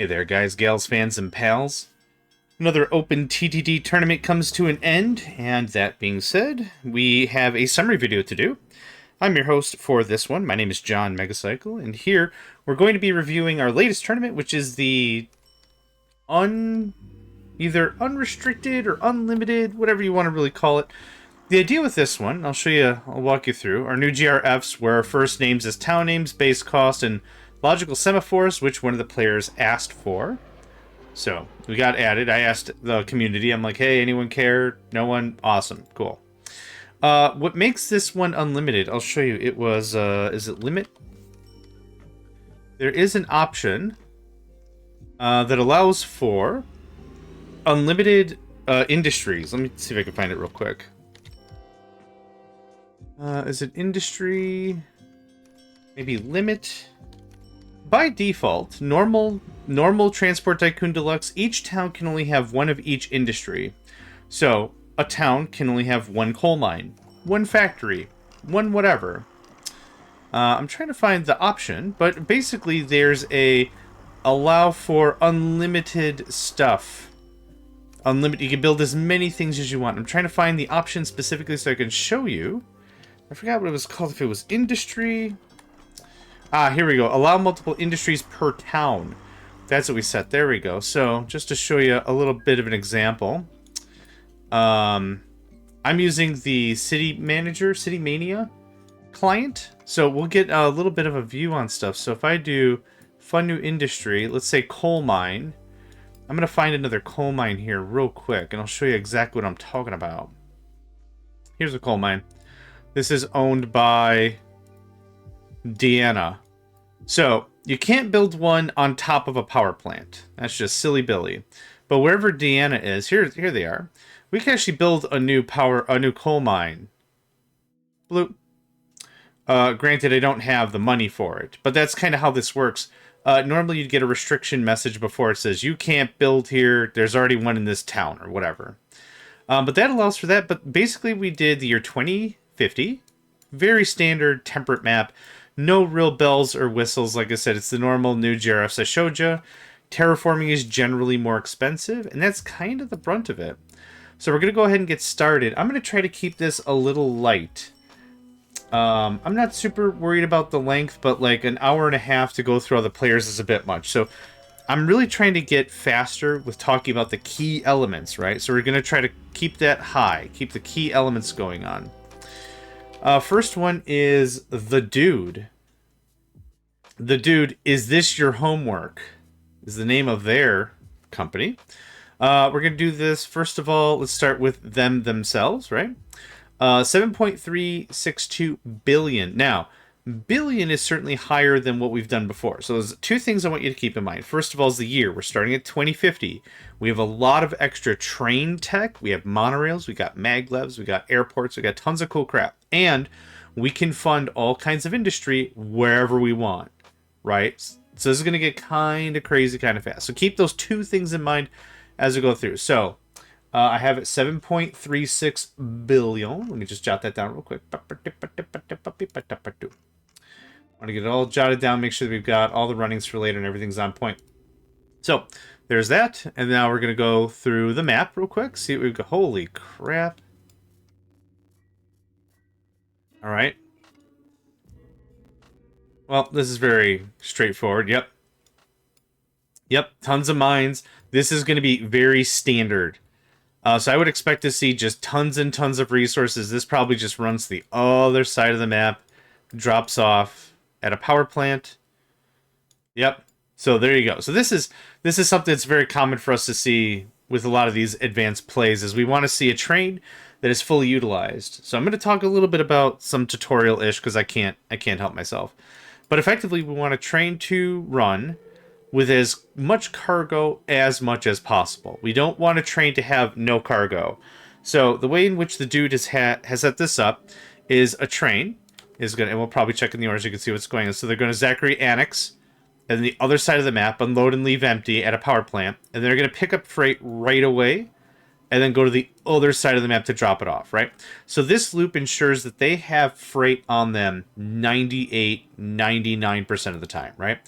Hey there, guys, gals, fans, and pals. Another OpenTTD tournament comes to an end, and that being said, we have a summary video to do. I'm your host for this one. My name is JohnMegacycle, and here we're going to be reviewing our latest tournament, which is the either unrestricted or unlimited, whatever you want to really call it. The idea with this one, I'll walk you through. Our new GRFs were our first names as town names, base cost, and logical semaphores, which one of the players asked for. So, we got added. I asked the community, I'm like, hey, anyone care? No one? Awesome. Cool. What makes this one unlimited, I'll show you. It was, is it limit? There is an option that allows for unlimited industries. Let me see if I can find it real quick. Is it industry? Maybe limit? By default, normal Transport Tycoon Deluxe, each town can only have one of each industry. So, a town can only have one coal mine, one factory, one whatever. I'm trying to find the option, but basically there's a allow for unlimited stuff. You can build as many things as you want. I'm trying to find the option specifically so I can show you. I forgot what it was called, if it was industry. Here we go. Allow multiple industries per town. That's what we set. There we go. So, just to show you a little bit of an example. I'm using the City Mania client. So, we'll get a little bit of a view on stuff. So, if I do Fun New Industry, let's say coal mine. I'm going to find another coal mine here real quick, and I'll show you exactly what I'm talking about. Here's a coal mine. This is owned by Deanna. So, you can't build one on top of a power plant. That's just silly Billy. But wherever Deanna is, here they are. We can actually build a new coal mine. Bloop. Granted, I don't have the money for it, but that's kind of how this works. Normally, you'd get a restriction message before it says, you can't build here, there's already one in this town, or whatever. But that allows for that, but basically we did the year 2050. Very standard temperate map. No real bells or whistles. Like I said, it's the normal new GRFs I showed you. Terraforming is generally more expensive, and that's kind of the brunt of it. So we're going to go ahead and get started. I'm going to try to keep this a little light. I'm not super worried about the length, but like an hour and a half to go through all the players is a bit much. So I'm really trying to get faster with talking about the key elements, right? So we're going to try to keep that high, keep the key elements going on. First one is The Dude. The Dude, Is This Your Homework? Is the name of their company. We're going to do this, first of all, let's start with themselves, right? 7.362 billion. Now, billion is certainly higher than what we've done before. So there's two things I want you to keep in mind. First of all is the year. We're starting at 2050. We have a lot of extra train tech. We have monorails. We got maglevs. We got airports. We got tons of cool crap. And we can fund all kinds of industry wherever we want, right? So this is going to get kind of crazy kind of fast. So keep those two things in mind as we go through. So I have it 7.36 billion. Let me just jot that down real quick. Want to get it all jotted down, make sure that we've got all the runnings for later and everything's on point. So there's that. And now we're going to go through the map real quick. See what we've got. Holy crap. All right. Well, this is very straightforward. Yep. Tons of mines. This is going to be very standard. So I would expect to see just tons and tons of resources. This probably just runs to the other side of the map, drops off at a power plant. Yep. So there you go. So this is something that's very common for us to see with a lot of these advanced plays, is we want to see a train that is fully utilized. So I'm going to talk a little bit about some tutorial-ish because I can't help myself. But effectively, we want a train to run with as much cargo as much as possible. We don't want a train to have no cargo. So the way in which the dude has set this up is a train is going to, and we'll probably check in the orders, you can see what's going on. So they're going to Zachary Annex, and the other side of the map, unload and leave empty at a power plant, and they're going to pick up freight right away, and then go to the other side of the map to drop it off, right? So this loop ensures that they have freight on them 98, 99% of the time, right?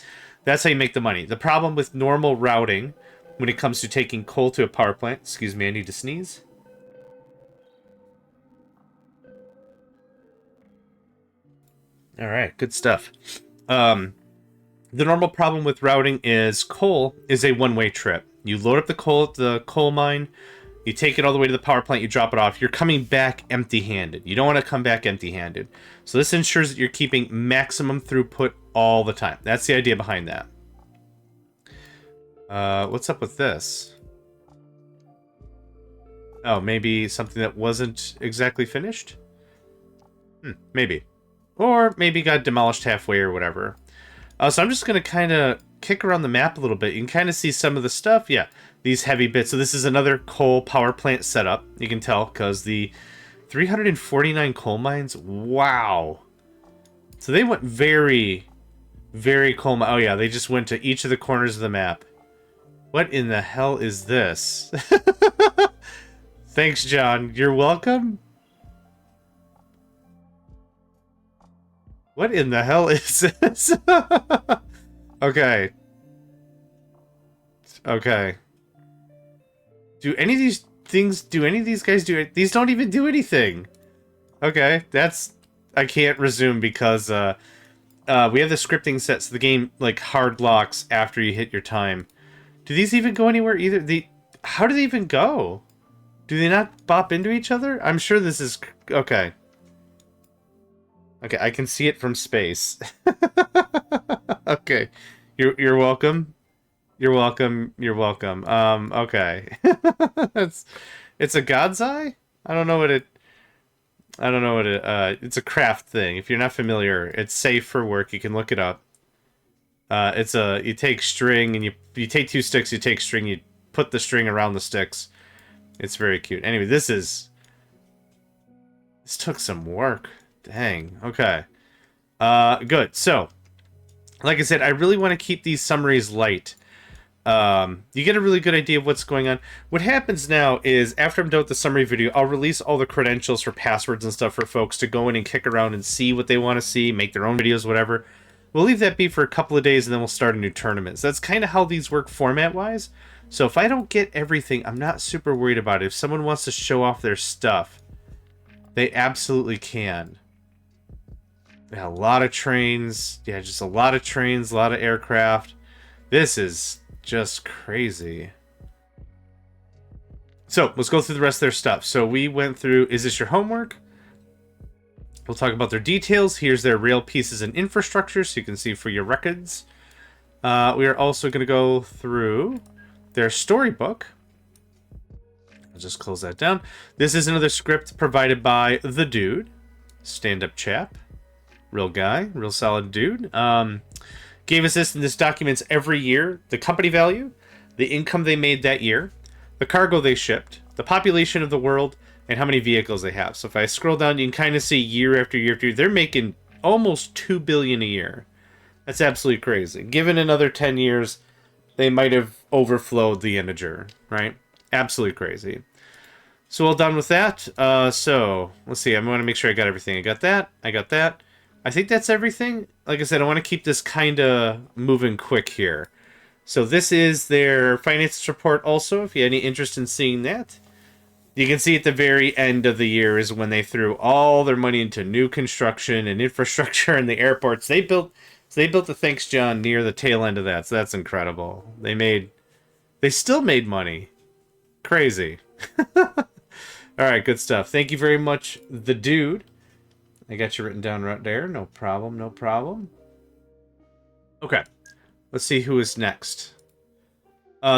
That's how you make the money. The problem with normal routing when it comes to taking coal to a power plant... Excuse me, I need to sneeze. Alright, good stuff. The normal problem with routing is coal is a one-way trip. You load up the coal at the coal mine, you take it all the way to the power plant, you drop it off. You're coming back empty-handed. You don't want to come back empty-handed. So this ensures that you're keeping maximum throughput all the time. That's the idea behind that. What's up with this? Oh, maybe something that wasn't exactly finished? Maybe. Or maybe got demolished halfway or whatever. So I'm just going to kind of kick around the map a little bit. You can kind of see some of the stuff. Yeah, these heavy bits. So this is another coal power plant setup. You can tell because the 349 coal mines. Wow. So they went very, very coal. Oh yeah, they just went to each of the corners of the map. What in the hell is this? Thanks, John. You're welcome. What in the hell is this? Okay. Okay. Do any of these things, do any of these guys do it? These don't even do anything. Okay, that's... I can't resume because we have the scripting set, so the game, like, hard locks after you hit your time. Do these even go anywhere either? How do they even go? Do they not bop into each other? I'm sure this is... Okay. Okay, I can see it from space. Okay. You're welcome. You're welcome. You're welcome. Okay. It's a God's eye? I don't know what it... it's a craft thing. If you're not familiar, it's safe for work. You can look it up. You take string and you take two sticks, you take string, you put the string around the sticks. It's very cute. Anyway, this took some work. Dang. Okay. Good. So, like I said, I really want to keep these summaries light. You get a really good idea of what's going on. What happens now is, after I'm done with the summary video, I'll release all the credentials for passwords and stuff for folks to go in and kick around and see what they want to see, make their own videos, whatever. We'll leave that be for a couple of days, and then we'll start a new tournament. So that's kind of how these work format-wise. So if I don't get everything, I'm not super worried about it. If someone wants to show off their stuff, they absolutely can. Yeah, a lot of trains. Yeah, just a lot of trains, a lot of aircraft. This is just crazy. So, let's go through the rest of their stuff. So we went through, is this your homework? We'll talk about their details. Here's their rail pieces and infrastructure, so you can see for your records. We are also going to go through their storybook. I'll just close that down. This is another script provided by the dude. Stand-up chap. Real guy. Real solid dude. Gave us this, and this documents every year the company value, the income they made that year, the cargo they shipped, the population of the world, and how many vehicles they have. So if I scroll down, you can kind of see year after year after year. They're making almost $2 billion a year. That's absolutely crazy. Given another 10 years, they might have overflowed the integer, right? Absolutely crazy. So well done with that. So let's see. I want to make sure I got everything. I got that. I got that. I think that's everything. Like I said, I want to keep this kind of moving quick here. So this is their finances report also, if you have any interest in seeing that. You can see at the very end of the year is when they threw all their money into new construction and infrastructure and the airports. They built the Thanks John near the tail end of that, so that's incredible. They still made money. Crazy. Alright, good stuff. Thank you very much, the dude. I got you written down right there. No problem, no problem. Okay. Let's see who is next.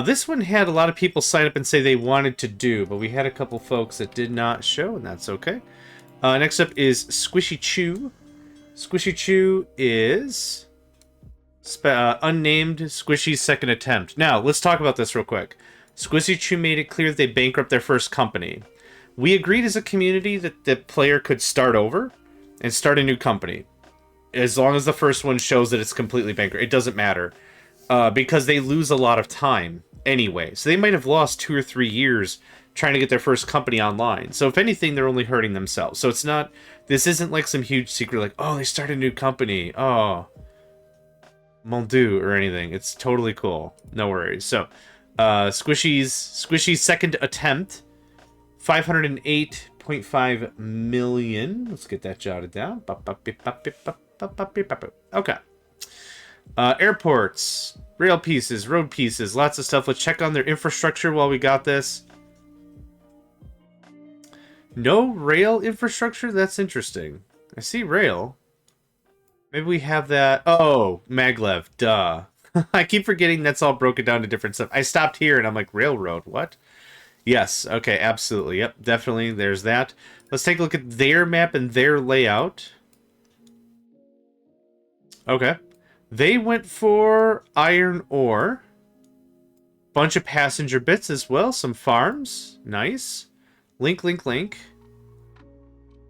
This one had a lot of people sign up and say they wanted to do, but we had a couple folks that did not show, and that's okay. Next up is Squishy Chew. Squishy Chew is unnamed Squishy's second attempt. Now, let's talk about this real quick. Squishy Chew made it clear that they bankrupt their first company. We agreed as a community that the player could start over and start a new company. As long as the first one shows that it's completely bankrupt. It doesn't matter. Because they lose a lot of time anyway. So they might have lost 2 or 3 years trying to get their first company online. So if anything, they're only hurting themselves. So it's not... This isn't like some huge secret like, oh, they started a new company. Oh. Mon Dieu or anything. It's totally cool. No worries. So, Squishy's second attempt, 508.5 million. Let's get that jotted down. Okay. Airports, rail pieces, road pieces, lots of stuff. Let's check on their infrastructure while we got this. No rail infrastructure? That's interesting. I see rail. Maybe we have that. Oh, maglev. Duh. I keep forgetting that's all broken down to different stuff. I stopped here and I'm like, railroad, what? Yes, okay, absolutely. Yep, definitely. There's that. Let's take a look at their map and their layout. Okay. They went for iron ore. Bunch of passenger bits as well. Some farms. Nice. Link, link, link.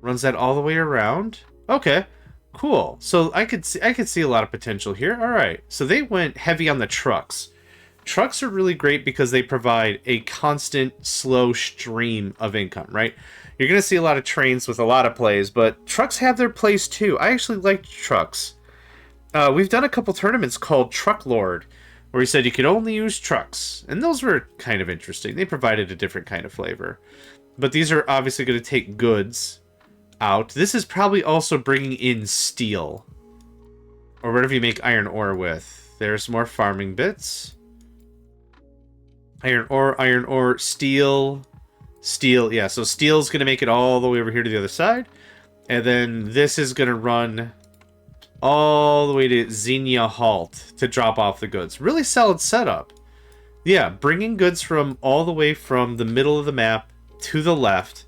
Runs that all the way around. Okay. Cool. So I could see a lot of potential here. All right. So they went heavy on the trucks. Trucks are really great because they provide a constant, slow stream of income, right? You're going to see a lot of trains with a lot of plays, but trucks have their place too. I actually like trucks. We've done a couple tournaments called Truck Lord, where we said you could only use trucks. And those were kind of interesting. They provided a different kind of flavor. But these are obviously going to take goods out. This is probably also bringing in steel, or whatever you make iron ore with. There's more farming bits. Iron ore, steel. Yeah, so steel's going to make it all the way over here to the other side. And then this is going to run all the way to Xenia Halt to drop off the goods. Really solid setup. Yeah, bringing goods from all the way from the middle of the map to the left,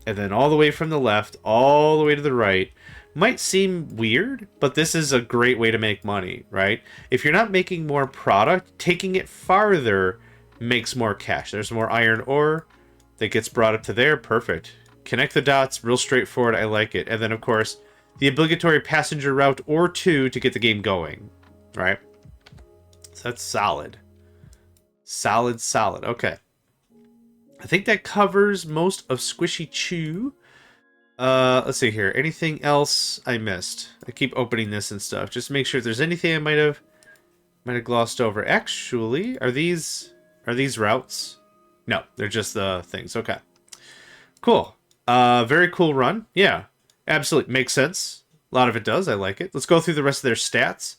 and then all the way from the left, all the way to the right. Might seem weird, but this is a great way to make money, right? If you're not making more product, taking it farther makes more cash. There's more iron ore that gets brought up to there. Perfect. Connect the dots, real straightforward. I like it. And then, of course, the obligatory passenger route or two to get the game going, right? So that's solid. Solid. Okay. I think that covers most of Squishy Chew. Let's see here. Anything else I missed? I keep opening this and stuff. Just make sure if there's anything I might have glossed over. Actually, are these routes? No, they're just the things. Okay. Cool. Very cool run. Yeah, absolutely. Makes sense. A lot of it does. I like it. Let's go through the rest of their stats.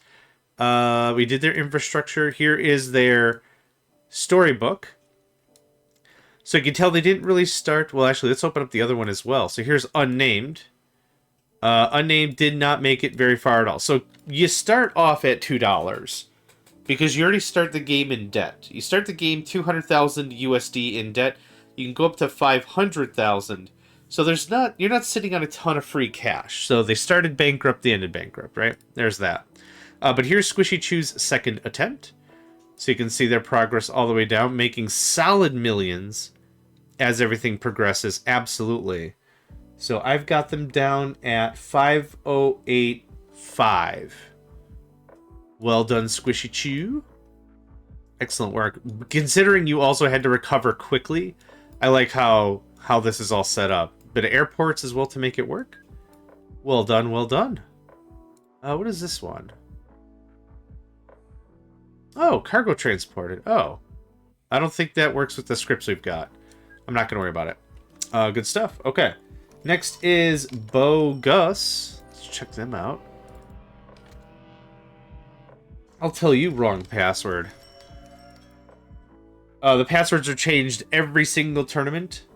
We did their infrastructure. Here is their storybook. So you can tell they didn't really start... Well, actually, let's open up the other one as well. So here's Unnamed. Unnamed did not make it very far at all. So you start off at $2 because you already start the game in debt. You start the game 200,000 USD in debt. You can go up to 500,000. So you're not sitting on a ton of free cash. So they started bankrupt, they ended bankrupt, right? There's that. But here's Squishy Chew's second attempt. So you can see their progress all the way down, making solid millions as everything progresses. Absolutely. So I've got them down at 5085. Well done, Squishy Chew. Excellent work. Considering you also had to recover quickly, I like how this is all set up. Bit of airports as well to make it work. Well done, well done. What is this one? Oh, cargo transported. Oh. I don't think that works with the scripts we've got. I'm not going to worry about it. Good stuff. Okay. Next is Bogus. Let's check them out. I'll tell you wrong password. The passwords are changed every single tournament.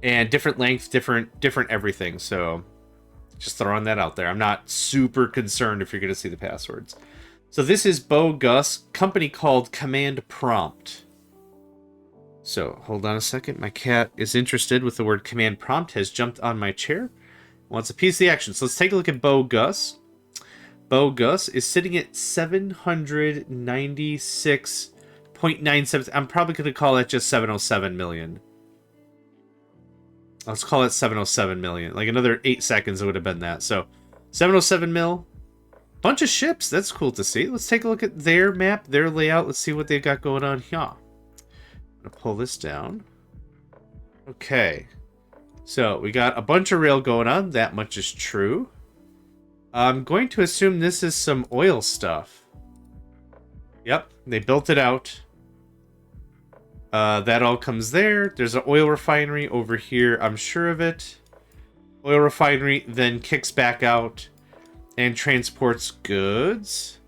And different length, different everything. So just throwing that out there. I'm not super concerned if you're going to see the passwords. So this is Bogus, company called Command Prompt. So hold on a second. My cat is interested with the word Command Prompt, has jumped on my chair, wants a piece of the action. So let's take a look at Bogus. Bogus is sitting at 796.97. I'm probably going to call that just 707 million. Let's call it 707 million. Like another 8 seconds it would have been that. So 707 mil. Bunch of ships. That's cool to see. Let's take a look at their map, their layout. Let's see what they've got going on here. I'm going to pull this down. Okay. So we got a bunch of rail going on. That much is true. I'm going to assume this is some oil stuff. Yep, they built it out. That all comes there. There's an oil refinery over here. I'm sure of it. Oil refinery then kicks back out and transports goods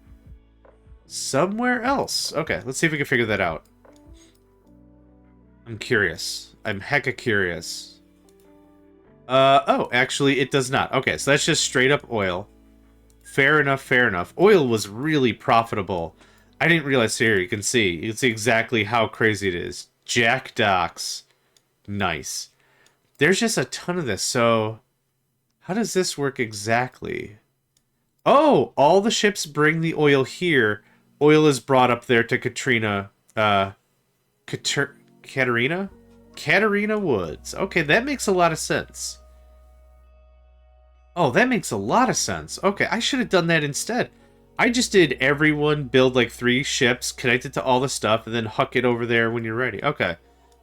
somewhere else. Okay, let's see if we can figure that out. I'm curious. I'm hecka curious. Oh, actually, it does not. Okay, so that's just straight up oil. Fair enough, fair enough. Oil was really profitable. I didn't realize here, you can see exactly how crazy it is. Jack docks. Nice. There's just a ton of this, so how does this work exactly? Oh, all the ships bring the oil here. Oil is brought up there to Katrina, Katerina? Katerina Woods. Okay, that makes a lot of sense. Oh, that makes a lot of sense. Okay, I should have done that instead. I just did everyone build like 3 ships, connect it to all the stuff, and then huck it over there when you're ready. Okay,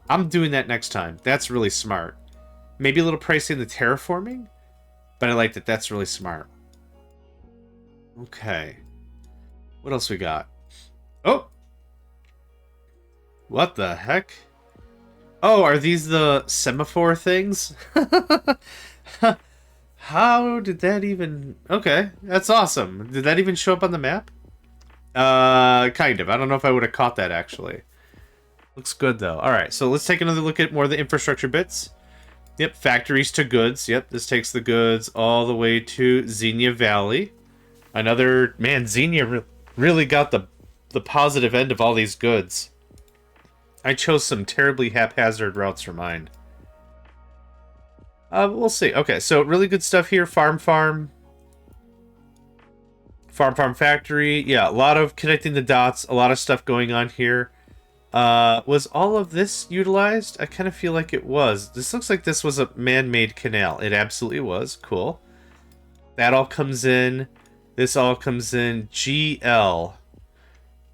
I'm doing that next time. That's really smart. Maybe a little pricey in the terraforming, but I like that. That's really smart. Okay. What else we got? Oh! What the heck? Oh, are these the semaphore things? How did that even... Okay, that's awesome. Did that even show up on the map? Kind of. I don't know if I would have caught that, actually. Looks good, though. Alright, so let's take another look at more of the infrastructure bits. Yep, factories to goods. Yep, this takes the goods all the way to Xenia Valley. Another... Man, Xenia really got the positive end of all these goods. I chose some terribly haphazard routes for mine. We'll see. Okay, so really good stuff here. Farm factory. Yeah, a lot of connecting the dots. A lot of stuff going on here. Was all of this utilized? I kind of feel like it was. This looks like this was a man-made canal. It absolutely was. Cool. That all comes in. This all comes in. GL.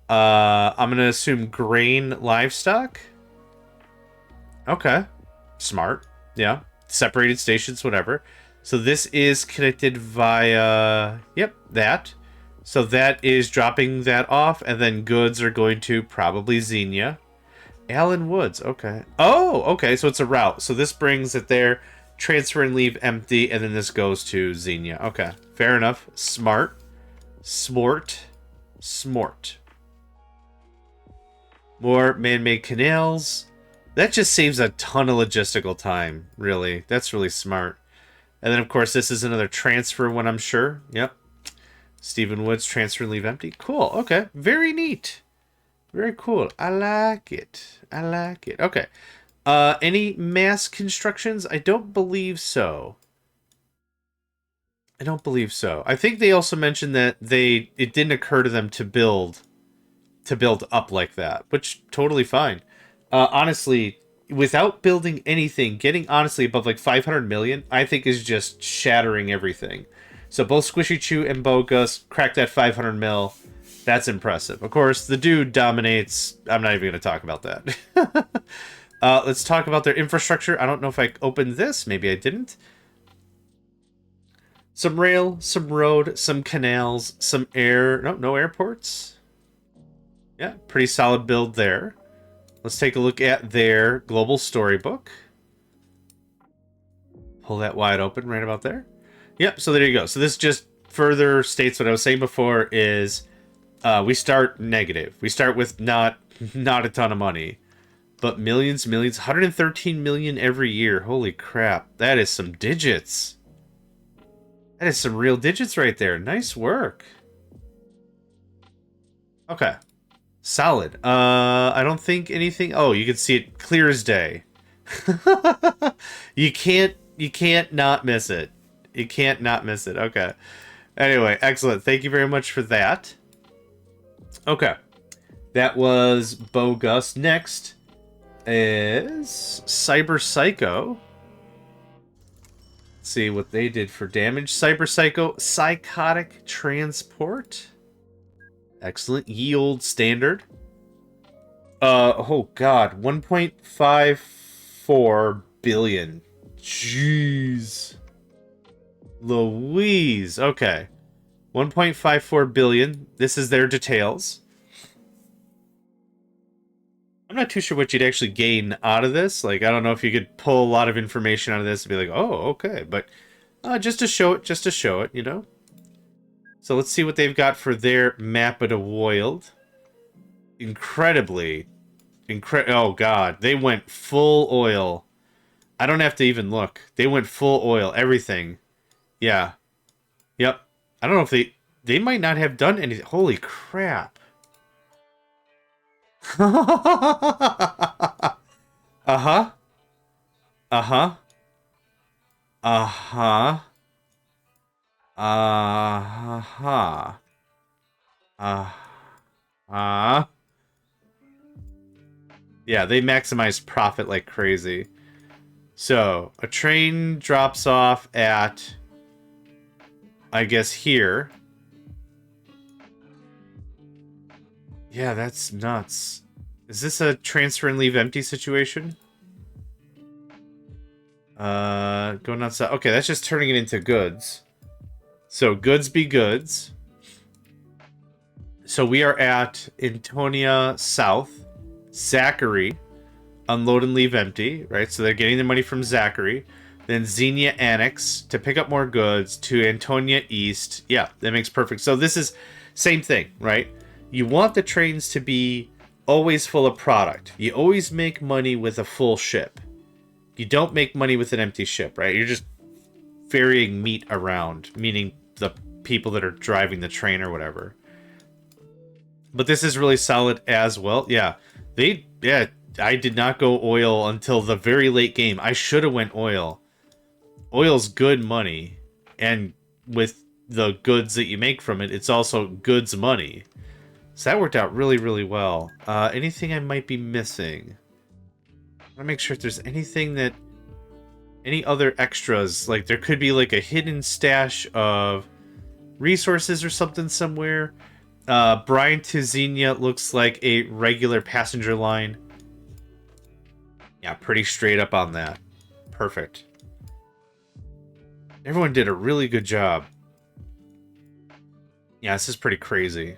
I'm going to assume grain livestock. Okay. Smart. Yeah. Separated stations, whatever. So this is connected via... Yep, that. So that is dropping that off, and then goods are going to probably Xenia. Allen Woods, okay. Oh, okay, so it's a route. So this brings it there, transfer and leave empty, and then this goes to Xenia. Okay, fair enough. Smart. Smart. More man-made canals. That just saves a ton of logistical time, really. That's really smart. And then, of course, this is another transfer one, I'm sure. Yep. Stephen Woods, transfer and leave empty. Cool, okay. Very neat. Very cool. I like it. I like it. Okay. Any mass constructions? I don't believe so. I don't believe so. I think they also mentioned that it didn't occur to them to build up like that, which totally fine. Honestly, without building anything, getting honestly above like 500 million, I think is just shattering everything. So both Squishy Chew and Bogus cracked that 500 mil. That's impressive. Of course, the dude dominates. I'm not even going to talk about that. Let's talk about their infrastructure. I don't know if I opened this. Maybe I didn't. Some rail, some road, some canals, some air. No airports. Yeah, pretty solid build there. Let's take a look at their global storybook. Pull that wide open right about there. Yep, so there you go. So this just further states what I was saying before is we start negative. We start with not a ton of money, but millions, 113 million every year. Holy crap. That is some digits. That is some real digits right there. Nice work. Okay. Solid. I don't think anything... Oh, you can see it clear as day. You can't not miss it. You can't not miss it. Okay. Anyway, excellent. Thank you very much for that. Okay. That was Bogus. Next is Cyber Psycho. Let's see what they did for damage. Cyber Psycho, Psychotic Transport. Excellent. Yield standard. Oh god, 1.54 billion. Jeez. Louise. Okay. 1.54 billion. This is their details. I'm not too sure what you'd actually gain out of this. Like, I don't know if you could pull a lot of information out of this and be like, oh, okay. But just to show it, you know? So let's see what they've got for their map of the world. Oh, God. They went full oil. I don't have to even look. They went full oil. Everything. Yeah. Yep. I don't know if they might not have done anything. Holy crap. Uh-huh. Uh-huh. Uh-huh. Uh-huh. Uh-huh. Yeah, they maximize profit like crazy. So, a train drops off at, I guess, here. Yeah, that's nuts. Is this a transfer and leave empty situation? Going outside. Okay, that's just turning it into goods. So, goods be goods. So, we are at Antonia South. Zachary. Unload and leave empty, right? So, they're getting the money from Zachary. Then Xenia Annex to pick up more goods to Antonia East. Yeah, that makes perfect. So, this is same thing, right? You want the trains to be always full of product. You always make money with a full ship. You don't make money with an empty ship, right? You're just ferrying meat around, meaning the people that are driving the train or whatever. But this is really solid as well. Yeah, I did not go oil until the very late game. I should have went oil. Oil's good money, and with the goods that you make from it, it's also goods money. So that worked out really, really well. Anything I might be missing? I want to make sure if there's anything that... Any other extras. Like, there could be, like, a hidden stash of resources or something somewhere. Brian to Xenia looks like a regular passenger line. Yeah, pretty straight up on that. Perfect. Everyone did a really good job. Yeah, this is pretty crazy.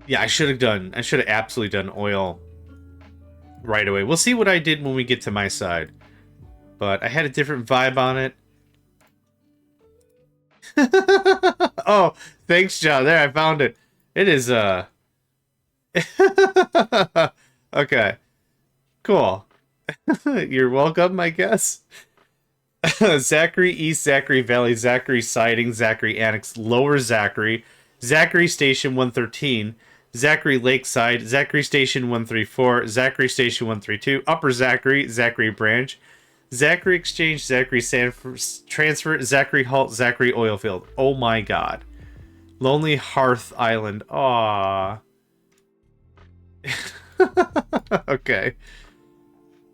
Yeah, I should have absolutely done oil right away. We'll see what I did when we get to my side. But I had a different vibe on it. Oh, thanks, John. There, I found it. It is, okay. Cool. You're welcome, I guess. Zachary East, Zachary Valley, Zachary Siding, Zachary Annex, Lower Zachary, Zachary Station 113, Zachary Lakeside, Zachary Station 134, Zachary Station 132, Upper Zachary, Zachary Branch, Zachary Exchange, Zachary Transfer, Zachary Halt, Zachary Oilfield. Oh my god. Lonely Hearth Island. Aww. Okay.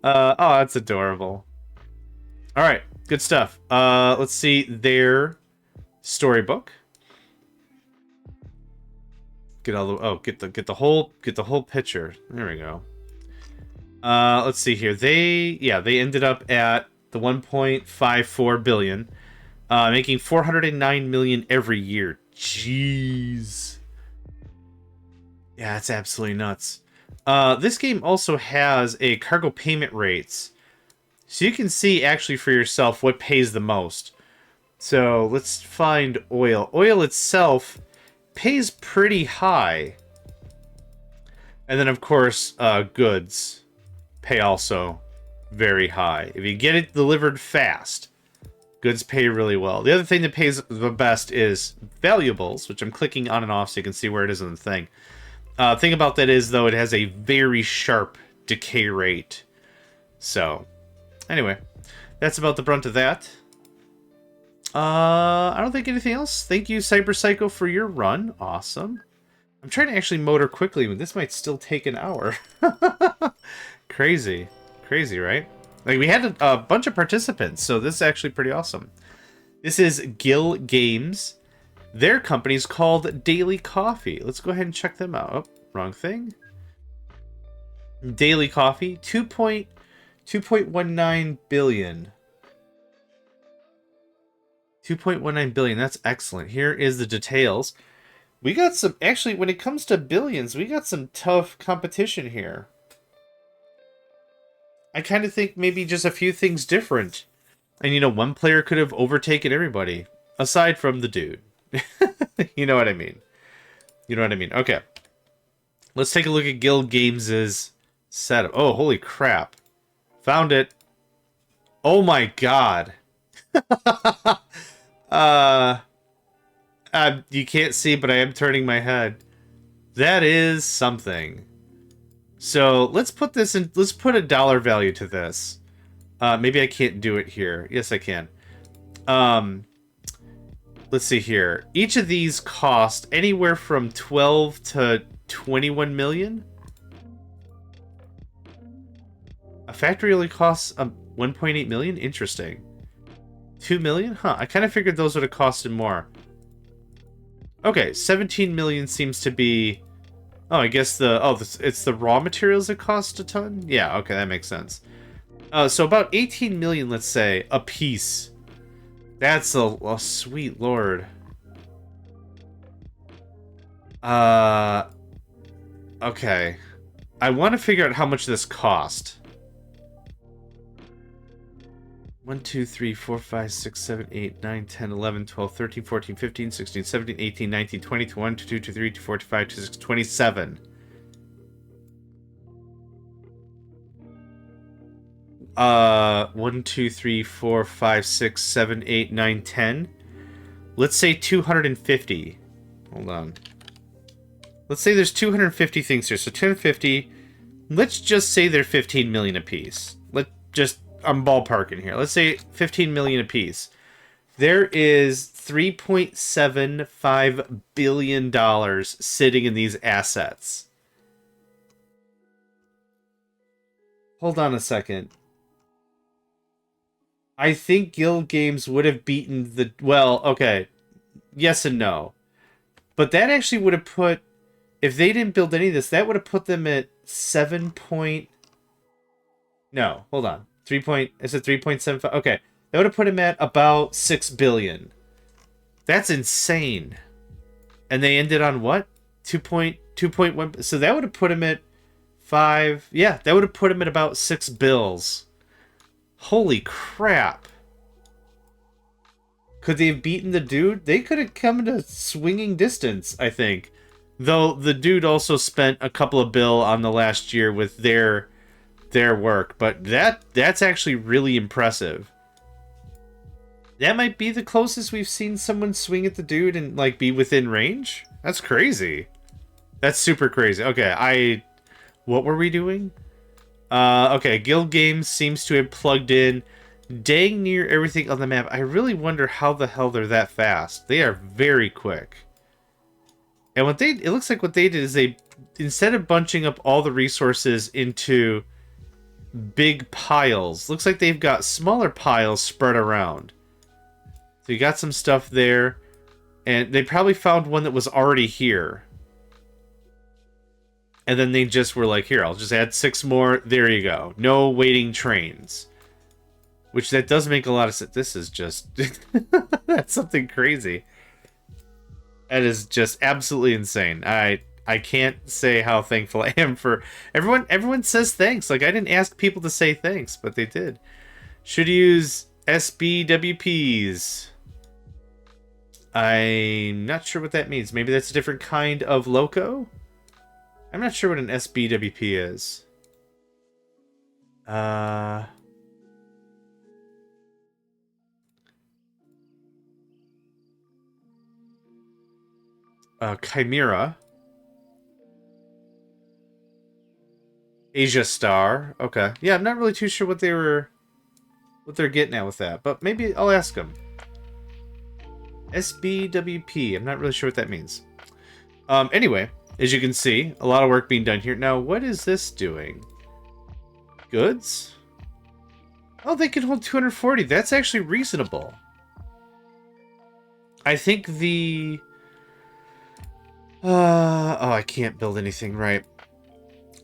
Oh, that's adorable. Alright, good stuff. Let's see their storybook. Get the whole picture. There we go. Let's see here. They ended up at the 1.54 billion, making 409 million every year. Jeez. Yeah, it's absolutely nuts. This game also has a cargo payment rates, so you can see actually for yourself what pays the most. So let's find oil. Oil itself pays pretty high, and then of course goods pay also very high. If you get it delivered fast, goods pay really well. The other thing that pays the best is valuables, which I'm clicking on and off so you can see where it is in the thing. Thing about that is, though, it has a very sharp decay rate. So, anyway, that's about the brunt of that. I don't think anything else. Thank you, Cyberpsycho, for your run. Awesome. I'm trying to actually motor quickly, but this might still take an hour. Crazy. Crazy, right? Like, we had a bunch of participants, so this is actually pretty awesome. This is Gill Games. Their company's called Daily Coffee. Let's go ahead and check them out. Oh, wrong thing. Daily Coffee, 2.19 billion. 2.19 billion, that's excellent. Here is the details. We got some, actually, when it comes to billions, we got some tough competition here. I kind of think maybe just a few things different. And, you know, one player could have overtaken everybody. Aside from the dude. You know what I mean? You know what I mean? Okay. Let's take a look at Guild Games' setup. Oh, holy crap. Found it. Oh my god. You can't see, but I am turning my head. That is something. So let's put this in. Let's put a dollar value to this. Maybe I can't do it here. Yes, I can. Let's see here. Each of these cost anywhere from 12 to 21 million. A factory only costs 1.8 million. Interesting. 2 million? Huh. I kind of figured those would have costed more. Okay, 17 million seems to be... Oh, I guess it's the raw materials that cost a ton? Yeah, okay, that makes sense. So about 18 million, let's say, a piece. That's a sweet lord. Okay. I want to figure out how much this cost. 1, 2, 3, 4, 5, 6, 7, 8, 9, 10, 11, 12, 13, 14, 15, 16, 17, 18, 19, 20, 21, 22, 23, 24, 25, 26, 27. 1, 2, 3, 4, 5, 6, 7, 8, 9, 10. Let's say 250. Hold on. Let's say there's 250 things here. So 250. Let's just say they're 15 million apiece. I'm ballparking here. Let's say 15 million apiece. There is $3.75 billion sitting in these assets. Hold on a second. I think Guild Games would have beaten the... Well, okay. Yes and no. But that actually would have put... If they didn't build any of this, that would have put them at 7 point... No, hold on. 3 point... Is it 3.75? Okay. That would have put him at about 6 billion. That's insane. And they ended on what? 2.1... So that would have put him at 5... Yeah, that would have put him at about 6 bills. Holy crap. Could they have beaten the dude? They could have come to swinging distance, I think. Though the dude also spent a couple of bill on the last year with their work. But that's actually really impressive. That might be the closest we've seen someone swing at the dude and like be within range. That's crazy. That's super crazy. Okay, what were we doing? Okay, Guild Games seems to have plugged in dang near everything on the map. I really wonder how the hell they're that fast. They are very quick. And it looks like what they did is they, instead of bunching up all the resources into big piles, looks like they've got smaller piles spread around. So you got some stuff there, and they probably found one that was already here. And then they just were like, here, I'll just add 6 more. There you go. No waiting trains. Which that does make a lot of sense. This is just... That's something crazy. That is just absolutely insane. I can't say how thankful I am for... Everyone says thanks. Like, I didn't ask people to say thanks, but they did. Should use SBWPs. I'm not sure what that means. Maybe that's a different kind of loco? I'm not sure what an SBWP is. Chimera. Asia Star. Okay. Yeah, I'm not really too sure what they're getting at with that, but maybe I'll ask them. SBWP. I'm not really sure what that means. Anyway, as you can see, a lot of work being done here. Now, what is this doing? Goods? Oh, they can hold 240. That's actually reasonable. I think the... oh, I can't build anything right.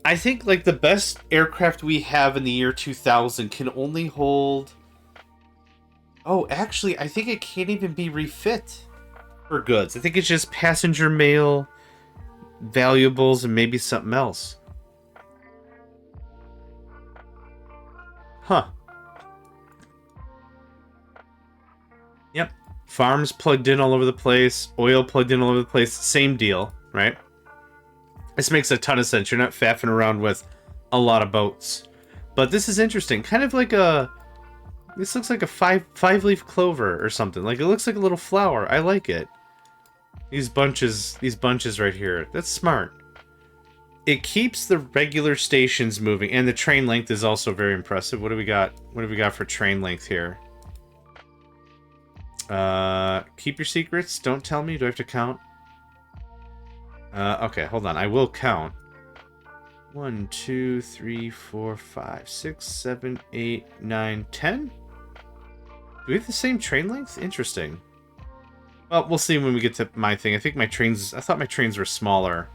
I think, like, the best aircraft we have in the year 2000 can only hold... Oh, actually, I think it can't even be refit for goods. I think it's just passenger mail, valuables, and maybe something else. Huh. Yep. Farms plugged in all over the place. Oil plugged in all over the place. Same deal, right? This makes a ton of sense. You're not faffing around with a lot of boats. But this is interesting. Kind of like a... This looks like a five-leaf clover or something. Like, it looks like a little flower. I like it. These bunches right here. That's smart. It keeps the regular stations moving, and the train length is also very impressive. What do we got? What do we got for train length here? Keep your secrets. Don't tell me. Do I have to count? Okay, hold on. I will count. 1, 2, 3, 4, 5, 6, 7, 8, 9, 10? Do we have the same train length? Interesting. Well, we'll see when we get to my thing. I think my trains... I thought my trains were smaller.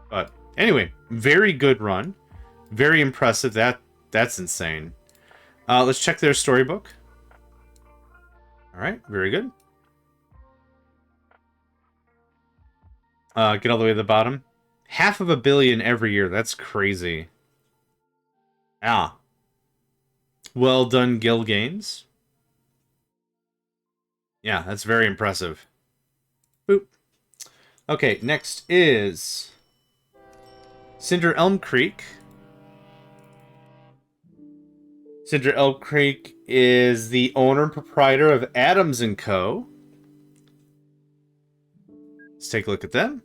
But anyway, very good run. Very impressive. That's insane. Let's check their storybook. Alright, very good. Get all the way to the bottom. $500 million every year. That's crazy. Ah. Well done, Gil Games. Yeah, that's very impressive. Boop. Okay, next is Cinder Elm Creek. Cinder Elm Creek is the owner and proprietor of Adams & Co. Let's take a look at them.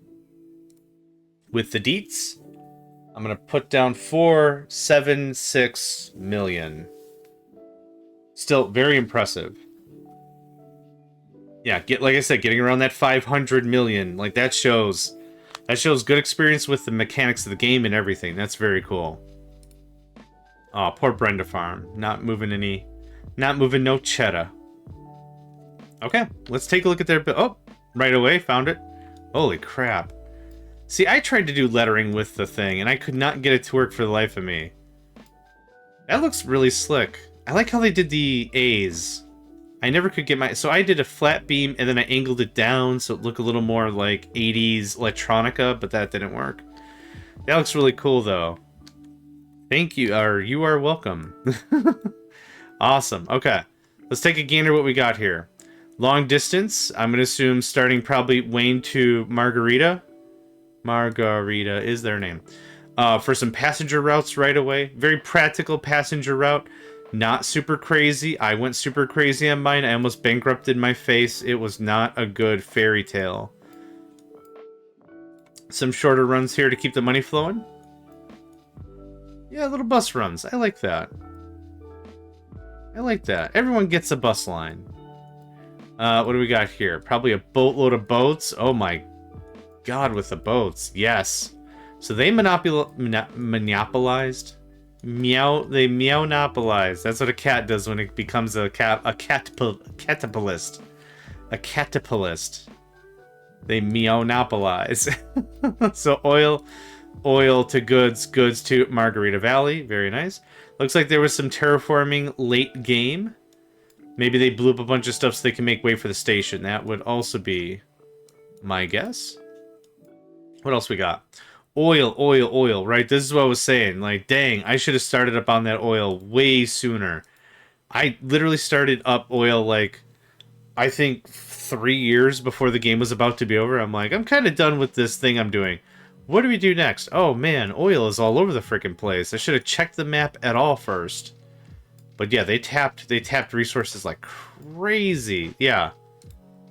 With the deets, I'm going to put down 476 million. Still very impressive. Yeah, like I said, getting around that 500 million, like that shows good experience with the mechanics of the game and everything. That's very cool. Oh, poor Brenda Farm. Not moving no cheddar. Okay, let's take a look at their... Oh, right away, found it. Holy crap. See, I tried to do lettering with the thing, and I could not get it to work for the life of me. That looks really slick. I like how they did the A's. I never could get my... So I did a flat beam, and then I angled it down, so it looked a little more like 80s electronica, but that didn't work. That looks really cool, though. Thank you, or you are welcome. Awesome. Okay. Let's take a gander what we got here. Long distance. I'm going to assume starting probably Wayne to Margarita. Margarita is their name. For some passenger routes right away. Very practical passenger route. Not super crazy. I went super crazy on mine. I almost bankrupted my face. It was not a good fairy tale. Some shorter runs here to keep the money flowing. Yeah, little bus runs. I like that. I like that. Everyone gets a bus line. What do we got here? Probably a boatload of boats. Oh my god, with the boats. Yes. So they monopolized. They meow-nopolized. That's what a cat does when it becomes a catapulist. A catapulist. They meow-nopolize. So oil to goods to Margarita Valley. Very nice. Looks like there was some terraforming late game. Maybe they blew up a bunch of stuff so they can make way for the station. That would also be my guess. What else we got? Oil, right? This is what I was saying. Like, dang, I should have started up on that oil way sooner. I literally started up oil, like, I think 3 years before the game was about to be over. I'm like, I'm kind of done with this thing I'm doing. What do we do next? Oh, man, oil is all over the freaking place. I should have checked the map at all first. But yeah, they tapped resources like crazy. Yeah.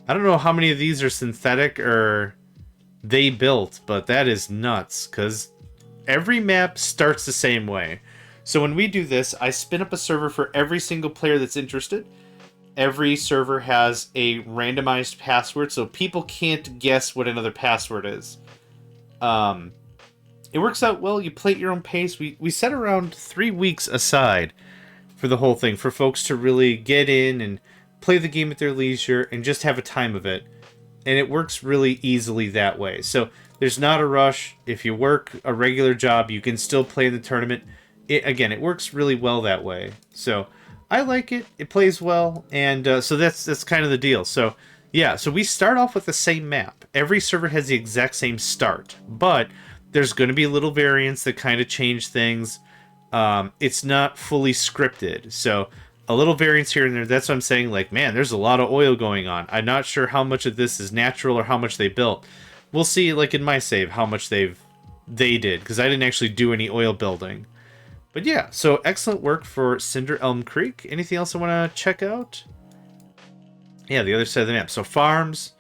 I don't know how many of these are synthetic or they built, but that is nuts, because every map starts the same way. So when we do this, I spin up a server for every single player that's interested. Every server has a randomized password, so people can't guess what another password is. It works out well. You play at your own pace. We set around 3 weeks aside for the whole thing, for folks to really get in and play the game at their leisure and just have a time of it. And it works really easily that way. So there's not a rush. If you work a regular job, you can still play in the tournament. Again, it works really well that way. So I like it. It plays well. And so that's kind of the deal. So yeah, so we start off with the same map. Every server has the exact same start. But there's going to be a little variance that kind of change things. It's not fully scripted. So a little variance here and there. That's what I'm saying. Like, man, there's a lot of oil going on. I'm not sure how much of this is natural or how much they built. We'll see, like in my save, how much they did, because I didn't actually do any oil building. But yeah, so excellent work for Cinder Elm Creek. Anything else I want to check out? Yeah, the other side of the map. So farms,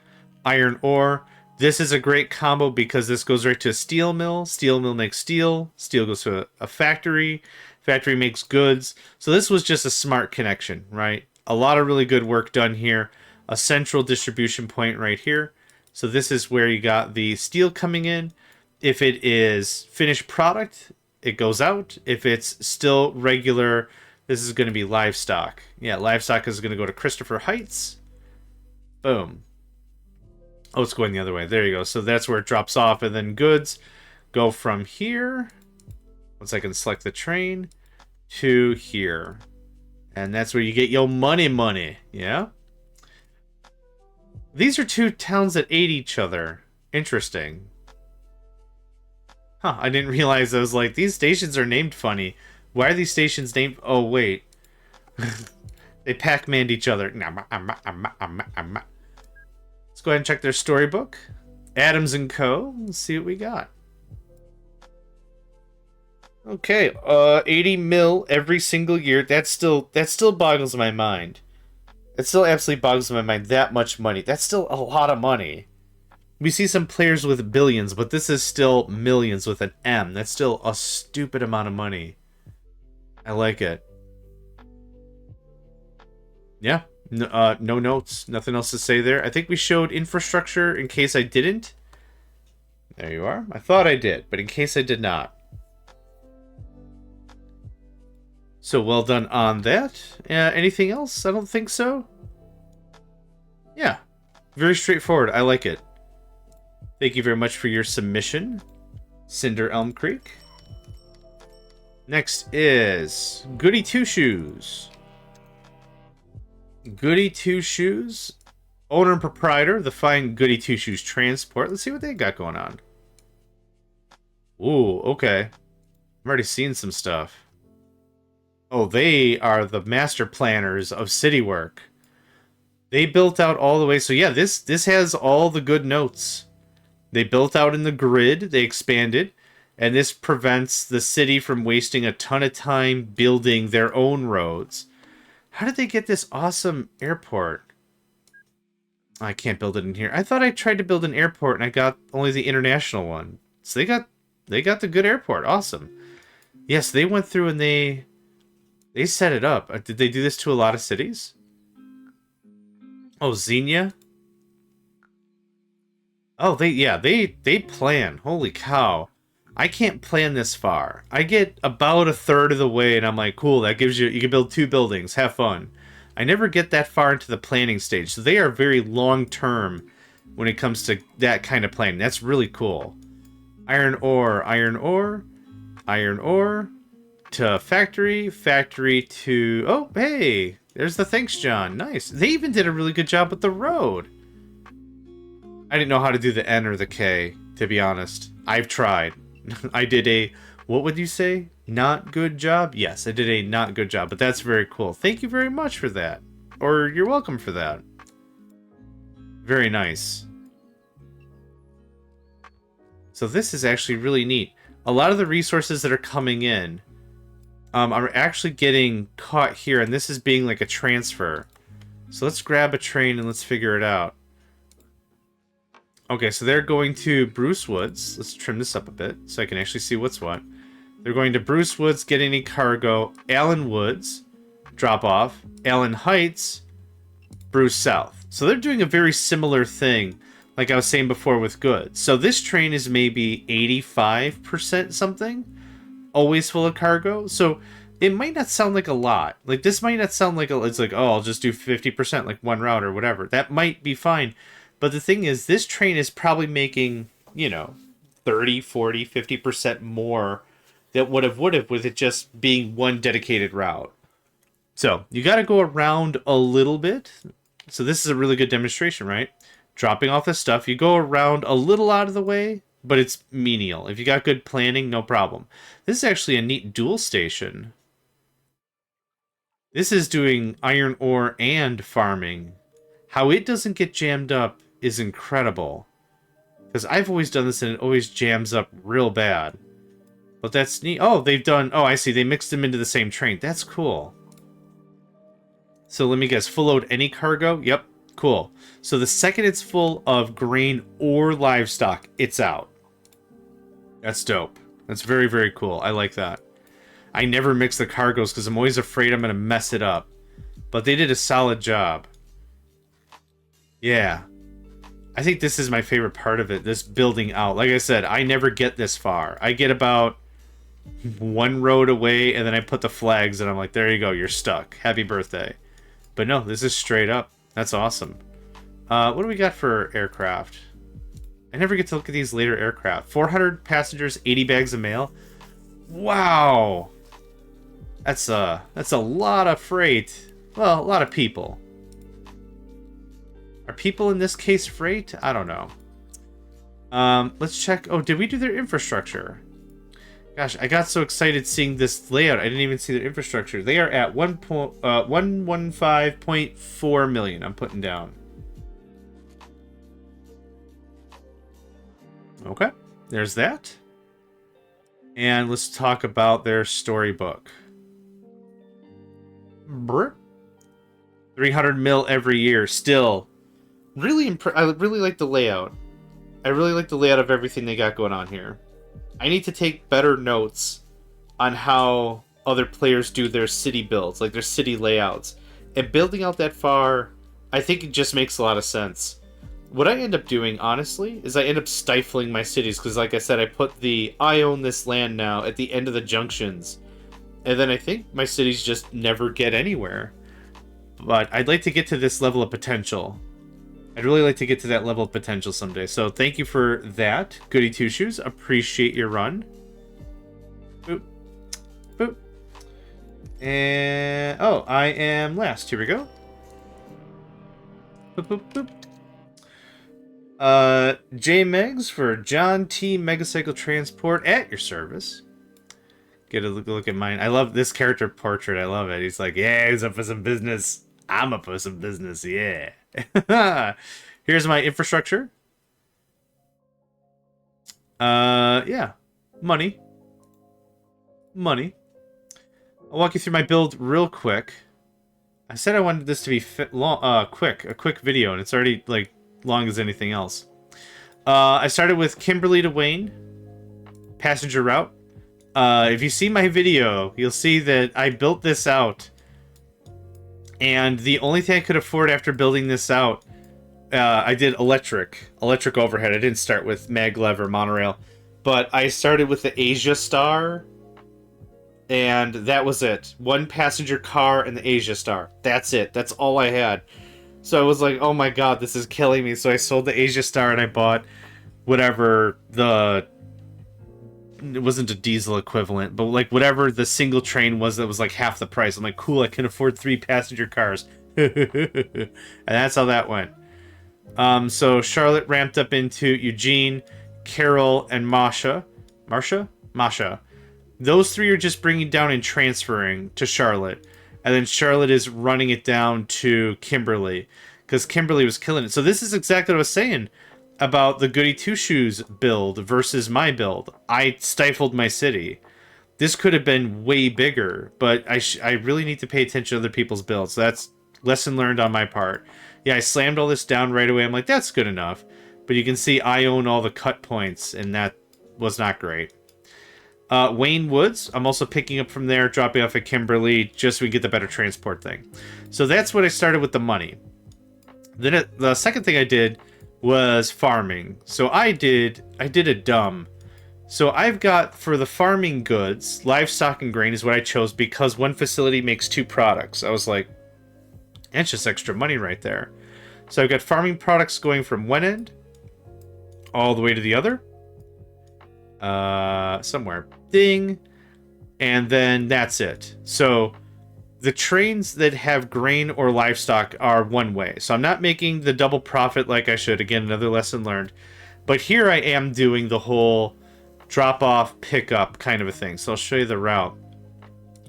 iron ore. This is a great combo because this goes right to a steel mill. Steel mill makes steel. Steel goes to a factory. Factory makes goods. So this was just a smart connection, right? A lot of really good work done here. A central distribution point right here. So this is where you got the steel coming in. If it is finished product, it goes out. If it's still regular, this is going to be livestock. Yeah, livestock is going to go to Christopher Heights. Boom. Oh, it's going the other way. There you go. So that's where it drops off. And then goods go from here. Once I can select the train to here. And that's where you get your money. Yeah? These are two towns that aid each other. Interesting. Huh, I didn't realize. I was like, these stations are named funny. Why are these stations named... Oh, wait. They Pac-Man'd each other. Let's go ahead and check their storybook. Adams and Co. Let's see what we got. Okay, 80 mil every single year. That still boggles my mind. It still absolutely boggles my mind. That much money. That's still a lot of money. We see some players with billions, but this is still millions with an M. That's still a stupid amount of money. I like it. Yeah. No notes. Nothing else to say there. I think we showed infrastructure in case I didn't. There you are. I thought I did, but in case I did not. So well done on that. Anything else? I don't think so. Yeah. Very straightforward. I like it. Thank you very much for your submission, Cinder Elm Creek. Next is Goody Two Shoes. Goody Two Shoes, owner and proprietor, the fine Goody Two Shoes Transport. Let's see what they got going on. Ooh, okay. I'm already seeing some stuff. Oh, they are the master planners of city work. They built out all the way. So yeah, this has all the good notes. They built out in the grid, they expanded, and this prevents the city from wasting a ton of time building their own roads. How did they get this awesome airport? I can't build it in here. I thought I tried to build an airport and I got only the international one. So they got the good airport. Awesome. Yes, they went through and they set it up. Did they do this to a lot of cities? Oh, Xenia? Oh, they plan. Holy cow. I can't plan this far. I get about a third of the way and I'm like, cool, that gives you can build 2 buildings. Have fun. I never get that far into the planning stage. So they are very long term when it comes to that kind of planning. That's really cool. Iron ore, iron ore, iron ore to factory, factory to... Oh, hey, there's the thanks, John. Nice. They even did a really good job with the road. I didn't know how to do the N or the K, to be honest. I've tried. I did a, what would you say? Not good job? Yes, I did a not good job, but that's very cool. Thank you very much for that. Or you're welcome for that. Very nice. So this is actually really neat. A lot of the resources that are coming in are actually getting caught here, and this is being like a transfer. So let's grab a train and let's figure it out. Okay, so they're going to Bruce Woods. Let's trim this up a bit so I can actually see what's what. They're going to Bruce Woods, get any cargo. Allen Woods, drop off. Allen Heights, Bruce South. So they're doing a very similar thing, like I was saying before with goods. So this train is maybe 85% something, always full of cargo. So it might not sound like a lot. Like this might not sound like it's like, oh, I'll just do 50%, like one route or whatever. That might be fine. But the thing is, this train is probably making, 30, 40, 50% more than would have with it just being one dedicated route. So you got to go around a little bit. So this is a really good demonstration, right? Dropping off this stuff. You go around a little out of the way, but it's menial. If you got good planning, no problem. This is actually a neat dual station. This is doing iron ore and farming. How it doesn't get jammed up is incredible. Because I've always done this and it always jams up real bad. But that's neat. Oh, they've done... Oh, I see. They mixed them into the same train. That's cool. So let me guess. Full load any cargo? Yep. Cool. So the second it's full of grain or livestock, it's out. That's dope. That's very, very cool. I like that. I never mix the cargoes because I'm always afraid I'm going to mess it up. But they did a solid job. Yeah. I think this is my favorite part of it, this building out. Like I said, I never get this far. I get about one road away, and then I put the flags, and I'm like, there you go, you're stuck. Happy birthday. But no, this is straight up. That's awesome. What do we got for aircraft? I never get to look at these later aircraft. 400 passengers, 80 bags of mail. Wow. That's a lot of freight. Well, a lot of people. Are people in this case freight? I don't know. Let's check. Oh, did we do their infrastructure? Gosh, I got so excited seeing this layout. I didn't even see their infrastructure. They are at 115.4 million. I'm putting down. Okay, there's that. And let's talk about their storybook. Brr. 300 mil every year. Still, really I really like the layout. I really like the layout of everything they got going on here. I need to take better notes on how other players do their city builds, like their city layouts. And building out that far, I think it just makes a lot of sense. What I end up doing, honestly, is I end up stifling my cities, because like I said, I put the I own this land now at the end of the junctions. And then I think my cities just never get anywhere. But I'd like to get to this level of potential. I'd really like to get to that level of potential someday. So thank you for that, Goody Two Shoes. Appreciate your run. Boop. Boop. And... oh, I am last. Here we go. Boop, boop, boop. J Megs for John T Megacycle Transport at your service. Get a look at mine. I love this character portrait. I love it. He's like, yeah, he's up for some business. I'm up for some business, yeah. Here's my infrastructure. Yeah. Money. I'll walk you through my build real quick. I said I wanted this to be a quick video, and it's already like long as anything else. I started with Kimberly to Wayne passenger route. If you see my video, you'll see that I built this out, and the only thing I could afford after building this out, I did electric overhead. I didn't start with maglev or monorail, but I started with the Asia Star, and that was it. One passenger car and the Asia Star. That's it. That's all I had. So I was like, oh my god, this is killing me. So I sold the Asia Star and I bought whatever the... it wasn't a diesel equivalent, but like whatever the single train was that was like half the price. I'm like, cool, I can afford 3 passenger cars. And that's how that went. So Charlotte ramped up into Eugene, Carol, and Masha. Those 3 are just bringing down and transferring to Charlotte. And then Charlotte is running it down to Kimberly, because Kimberly was killing it. So this is exactly what I was saying about the Goody Two Shoes build versus my build. I stifled my city. This could have been way bigger, but I really need to pay attention to other people's builds. So that's lesson learned on my part. Yeah, I slammed all this down right away. I'm like, that's good enough. But you can see I own all the cut points, and that was not great. Wayne Woods, I'm also picking up from there, dropping off at Kimberly, just so we get the better transport thing. So that's what I started with the money. Then the second thing I did was farming. So I did a dumb. So I've got, for the farming goods, livestock and grain is what I chose because one facility makes 2 products. I was like, that's just extra money right there. So I've got farming products going from one end all the way to the other. Somewhere. Ding. And then that's it. So the trains that have grain or livestock are one way. So I'm not making the double profit like I should. Again, another lesson learned. But here I am doing the whole drop-off, pick-up kind of a thing. So I'll show you the route.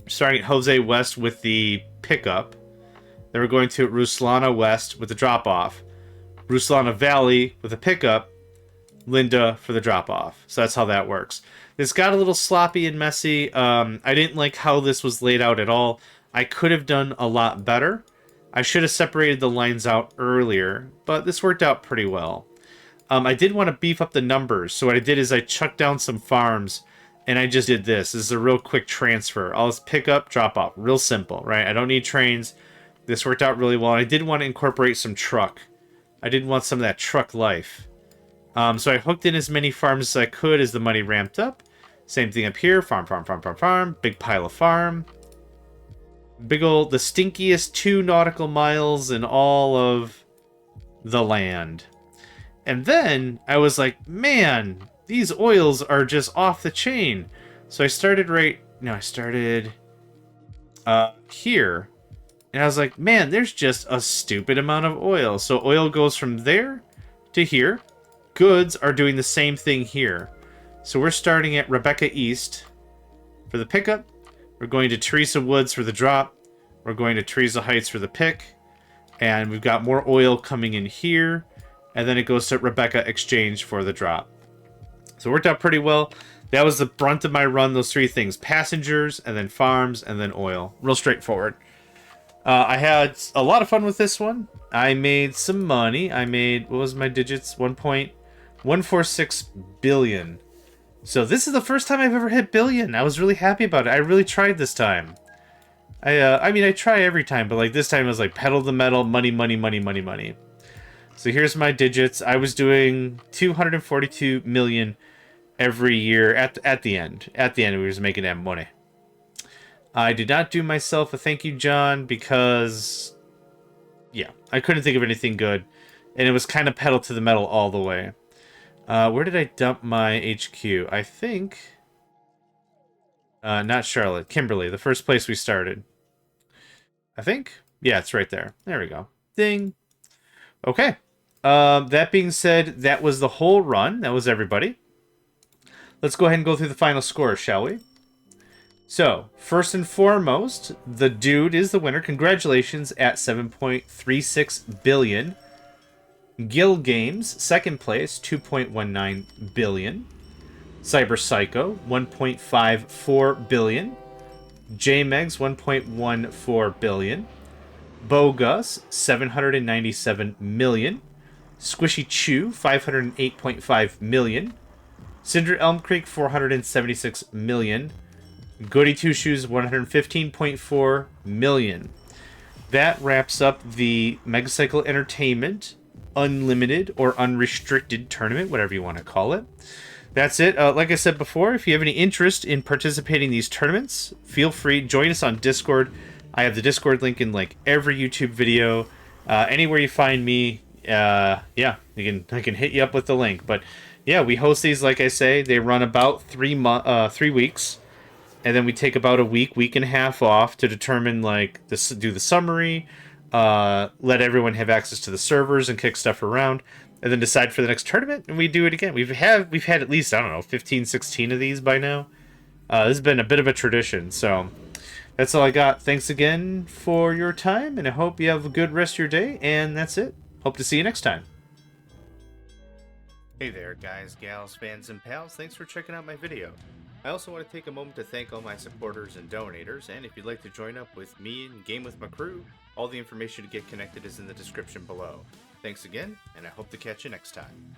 Starting at Jose West with the pickup. Then we're going to Ruslana West with the drop-off. Ruslana Valley with a pickup. Linda for the drop-off. So that's how that works. This got a little sloppy and messy. I didn't like how this was laid out at all. I could have done a lot better. I should have separated the lines out earlier, but this worked out pretty well. I did want to beef up the numbers, so what I did is I chucked down some farms, and I just did this. This is a real quick transfer. I'll just pick up, drop off. Real simple, right? I don't need trains. This worked out really well. I did want to incorporate some truck. I did want some of that truck life. So I hooked in as many farms as I could as the money ramped up. Same thing up here. Farm, farm, farm, farm, farm. Big pile of farm. Big old, the stinkiest 2 nautical miles in all of the land. And then I was like, man, these oils are just off the chain. So I started here. And I was like, man, there's just a stupid amount of oil. So oil goes from there to here. Goods are doing the same thing here. So we're starting at Rebecca East for the pickup. We're going to Teresa Woods for the drop. We're going to Teresa Heights for the pick. And we've got more oil coming in here. And then it goes to Rebecca Exchange for the drop. So it worked out pretty well. That was the brunt of my run, those 3 things. Passengers, and then farms, and then oil. Real straightforward. I had a lot of fun with this one. I made some money. I made, what was my digits? 1.146 billion. So this is the first time I've ever hit billion. I was really happy about it. I really tried this time. I mean, I try every time, but like this time I was like pedal to the metal, money, money, money, money, money. So here's my digits. I was doing 242 million every year at the end. At the end, we was making that money. I did not do myself a thank you, John, because, yeah, I couldn't think of anything good. And it was kind of pedal to the metal all the way. Where did I dump my HQ? I think, not Charlotte, Kimberly, the first place we started. I think? Yeah, it's right there. There we go. Ding. Okay. That being said, that was the whole run. That was everybody. Let's go ahead and go through the final score, shall we? So, first and foremost, the dude is the winner. Congratulations at 7.36 billion. Gill Games, second place, 2.19 billion. Cyber Psycho, 1.54 billion. JMegs, 1.14 billion. Bogus, 797 million. Squishy Chew, 508.5 million. Cinder Elm Creek, 476 million. Goody Two Shoes, 115.4 million. That wraps up the Megacycle Entertainment Unlimited or Unrestricted Tournament, whatever you want to call it. That's it. Like I said before, if you have any interest in participating in these tournaments, feel free. Join us on Discord. I have the Discord link in like every YouTube video. Anywhere you find me, yeah, I can hit you up with the link. But yeah, we host these, like I say. They run about 3 weeks. And then we take about a week and a half off to determine, like, do the summary, let everyone have access to the servers and kick stuff around, and then decide for the next tournament, and we do it again. We've had at least, I don't know, 15, 16 of these by now. This has been a bit of a tradition, so that's all I got. Thanks again for your time, and I hope you have a good rest of your day, and that's it. Hope to see you next time. Hey there, guys, gals, fans, and pals. Thanks for checking out my video. I also want to take a moment to thank all my supporters and donators, and if you'd like to join up with me and game with my crew, all the information to get connected is in the description below. Thanks again, and I hope to catch you next time.